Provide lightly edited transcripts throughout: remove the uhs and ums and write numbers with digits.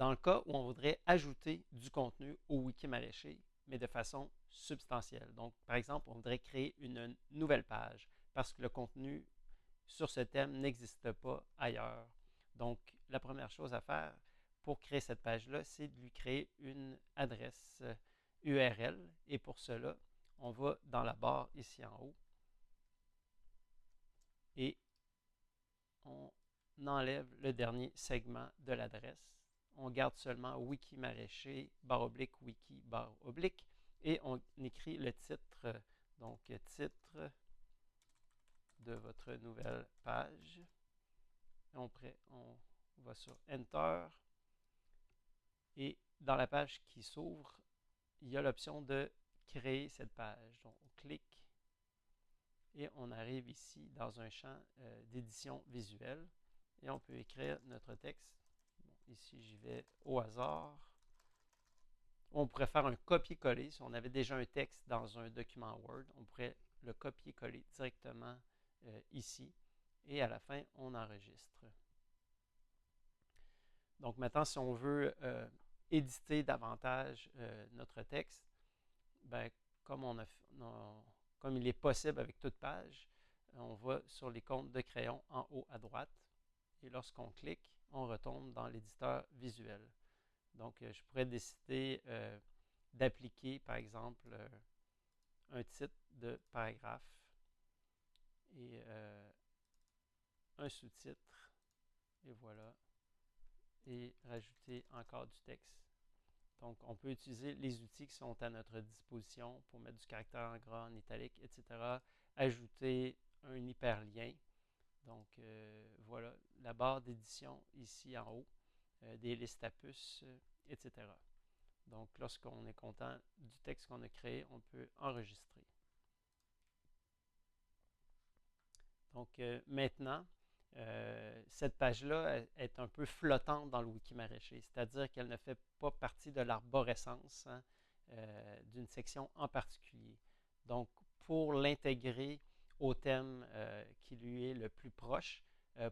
dans le cas où on voudrait ajouter du contenu au wiki maraîcher, mais de façon substantielle. Donc, par exemple, on voudrait créer une nouvelle page parce que le contenu sur ce thème n'existe pas ailleurs. Donc, la première chose à faire pour créer cette page-là, c'est de lui créer une adresse URL. Et pour cela, on va dans la barre ici en haut et on enlève le dernier segment de l'adresse. On garde seulement wiki maraîcher, barre oblique, wiki, barre oblique, et on écrit le titre, donc titre de votre nouvelle page. On va sur Enter, et dans la page qui s'ouvre, il y a l'option de créer cette page. Donc, on clique et on arrive ici dans un champ d'édition visuelle et on peut écrire notre texte. Bon, ici, j'y vais au hasard. On pourrait faire un copier-coller. Si on avait déjà un texte dans un document Word, on pourrait le copier-coller directement ici. Et à la fin, on enregistre. Donc maintenant, si on veut éditer davantage notre texte, ben, comme il est possible avec toute page, on va sur l'icône de crayon en haut à droite. Et lorsqu'on clique, on retombe dans l'éditeur visuel. Donc, je pourrais décider d'appliquer, par exemple, un titre de paragraphe et un sous-titre. Et voilà. Et rajouter encore du texte. Donc, on peut utiliser les outils qui sont à notre disposition pour mettre du caractère en gras, en italique, etc. Ajouter un hyperlien. Donc, voilà, la barre d'édition ici en haut, des listes à puces, etc. Donc, lorsqu'on est content du texte qu'on a créé, on peut enregistrer. Donc, maintenant, cette page-là est un peu flottante dans le wiki maraîcher, c'est-à-dire qu'elle ne fait pas partie de l'arborescence d'une section en particulier. Donc, pour l'intégrer au thème qui lui est le plus proche,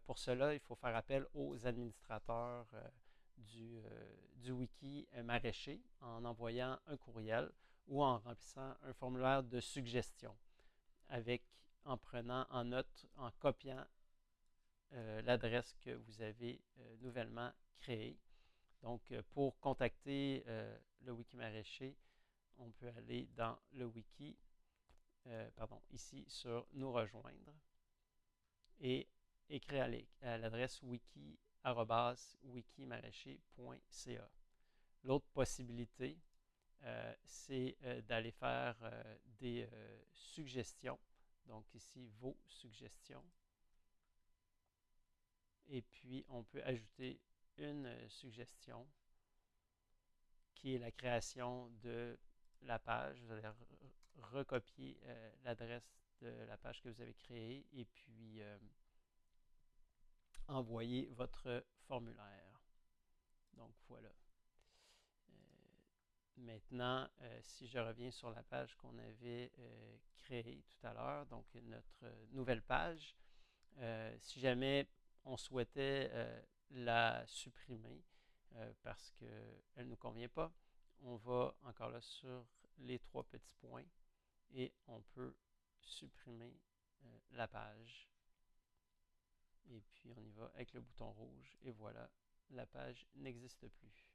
pour cela, il faut faire appel aux administrateurs du wiki maraîcher en envoyant un courriel ou en remplissant un formulaire de suggestion en prenant en note, en copiant l'adresse que vous avez nouvellement créée. Donc, pour contacter le wiki maraîcher, on peut aller dans le wiki, ici sur nous rejoindre et écrire à l'adresse wiki@wikimaraîcher.ca. L'autre possibilité, c'est d'aller faire des suggestions. Donc ici, vos suggestions. Et puis, on peut ajouter une suggestion qui est la création de la page. Vous allez recopier l'adresse de la page que vous avez créée et puis envoyer votre formulaire. Donc, voilà. Maintenant, si je reviens sur la page qu'on avait créée tout à l'heure, donc notre nouvelle page, si jamais on souhaitait la supprimer parce qu'elle ne nous convient pas, on va encore là sur les trois petits points et on peut supprimer la page. Et puis on y va avec le bouton rouge et voilà, la page n'existe plus.